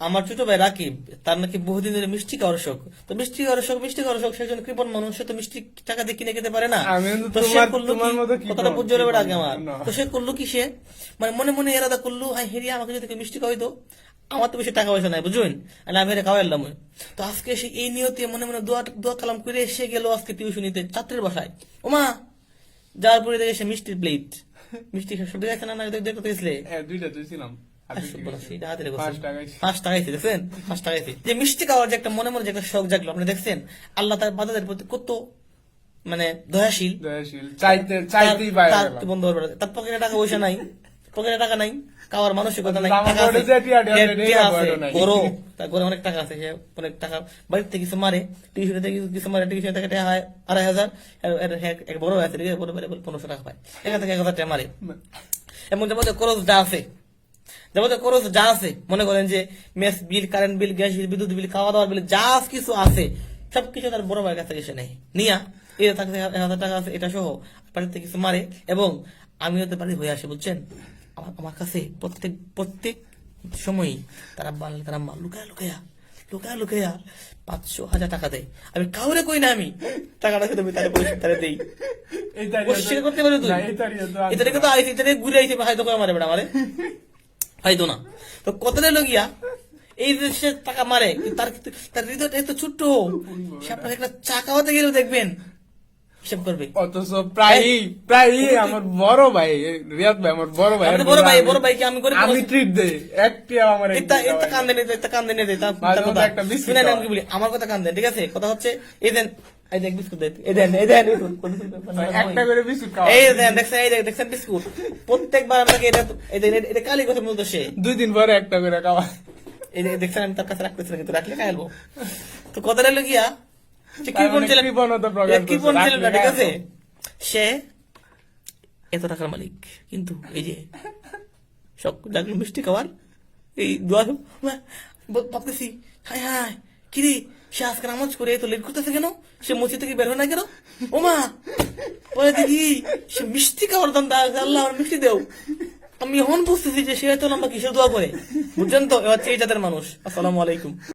আমার ছোট ভাই রাকিব, তার নাকি বহুদিন ধরে মিষ্টি খাওয়ার শখ। তো মিষ্টি খাওয়ার শখ, সে একজন কৃপণ মানুষ, সে তো মিষ্টি টাকা দিয়ে কিনে খেতে পারে না। আমি তো সে করলো তোমার মতো কি, কি কথাটা বুঝতে হবে আগে আমার। না। তো সে করলো কি, সে মানে মনে মনে এরাদা করলো, হ্যাঁ হেরিয়া আমাকে যদি কেউ মিষ্টি খাওয়াইতো, আমার তো বেশি টাকা পয়সা নাই বুঝুন, আর আমি এটা খাওয়াইলাম। তো আজকে সে এই নিয়তে মনে মনে দোয়া দোয়া কালাম করে এসে গেল আজকে টিউশনিতে ছাত্রের বাসায়। ওমা, যাওয়ার পরে দেখে সে মিষ্টির প্লেট, মিষ্টি সব দেখে না, দেখতে গেছিলে দুইটা তুইছিলাম যে মিষ্টি খাওয়ার যে একটা মনে মনে যে একটা শখ জাগলো, আপনি দেখছেন আল্লাহ তার বান্দাদের প্রতি কত মানে দয়াশীল। চাইতেই পায় তার বন্ধ করবে না। তার পকেটে টাকা পয়সা নাই, পকেটে টাকা নাই, খাওয়ার মানসিকতা নাই, আমার টাকা আছে, ঘরে যে টিয়া আছে, নাই। বড় তার ঘরে অনেক টাকা আছে, সে অনেক টাকা বাড়িতে কিছু মারে, টিউশনে থেকে কিছু মারে, টিউশনে থেকে টাকা হয় 2,500, এক বড় আছে, বড় বেড়ে 1500 টাকা পায়, এখান থেকে 1000 টাকা মারে। এবং যাবতীয় খরচ যা আছে, যাবতীয় খরচ যা আছে, মনে করেন যে মেস বিল, কারেন্ট বিল, গ্যাস বিল, বিদ্যুৎ বিল, খাওয়া দাওয়ার বিল, যা কিছু আছে সবকিছু তার বড় ভাইয়ের কাছে এসে নেয়, নিয়া এর থাকতে 1000 টাকা আছে এটা সহ বাড়িতে কিছু মারে। এবং আমি হতে পারি হয়ে আসে বুঝছেন, আমার কাছে প্রত্যেক সময়ই তারা বানলে, তারা মা লুকায়া 500-1000 টাকা দেয়। আমি কাউরে কই না, আমি টাকাটা শুধু তারা দেই। অস্বীকার করতে পারি তুই, এটা দেখে তো আইসি, এটা ঘুরে আইসি, হয়তো করে মারে বেড়া মারে, হয়তো না। তো কতটা লগিয়া এই যে সে টাকা মারে, তার হৃদয়টা এত ছোট্ট, সে আপনাকে একটা চা খাওয়াতে গেলেও দেখবেন হিসাব করবে। অথচ প্রায়ই আমার বড় ভাই রিয়াদ ভাই, আমার বড় ভাই, বড় ভাইকে আমি করে আমি ট্রিট দেই, একটি আমার একটা কান্দে নেই আমি বলি আমার কথা কান্দে, ঠিক আছে? কথা হচ্ছে এই দেন, এই দেখ বিস্কুট দেন, এই দেন একটা করে বিস্কুট খাওয়া, এই দেন দেখছেন, এই দেখছেন বিস্কুট প্রত্যেকবার আমাকে এটা কালি কথা বলতো সে, 2 দিন পরে একটা করে খাওয়া। এই দেখছেন আমি তার কাছে রাখতেছি না, কিন্তু রাখলে খাইলবো। তো কথাটা হলো গিয়া কৃপণ ছিল না, ঠিক আছে? সে এত টাকার মালিক, কিন্তু এই যে সব লাগলো মিষ্টি খাওয়ার, এই দোয়া ভাবতেছি, হায় হায় কিরে সে আজকে নামাজ করে এত লেট করতেছে কেন, সে মসজিদ থেকে বের হয় না কেন? ওমা, পরে দেখি সে মিষ্টি খাওয়ার দাম, আল্লাহ আমার মিষ্টি দেও। আমি এখন বুঝতেছি যে সে এত লম্বা কিসের দোয়া করে, বুঝছেন তো? এবার এই জাতের মানুষ। আসসালামু আলাইকুম।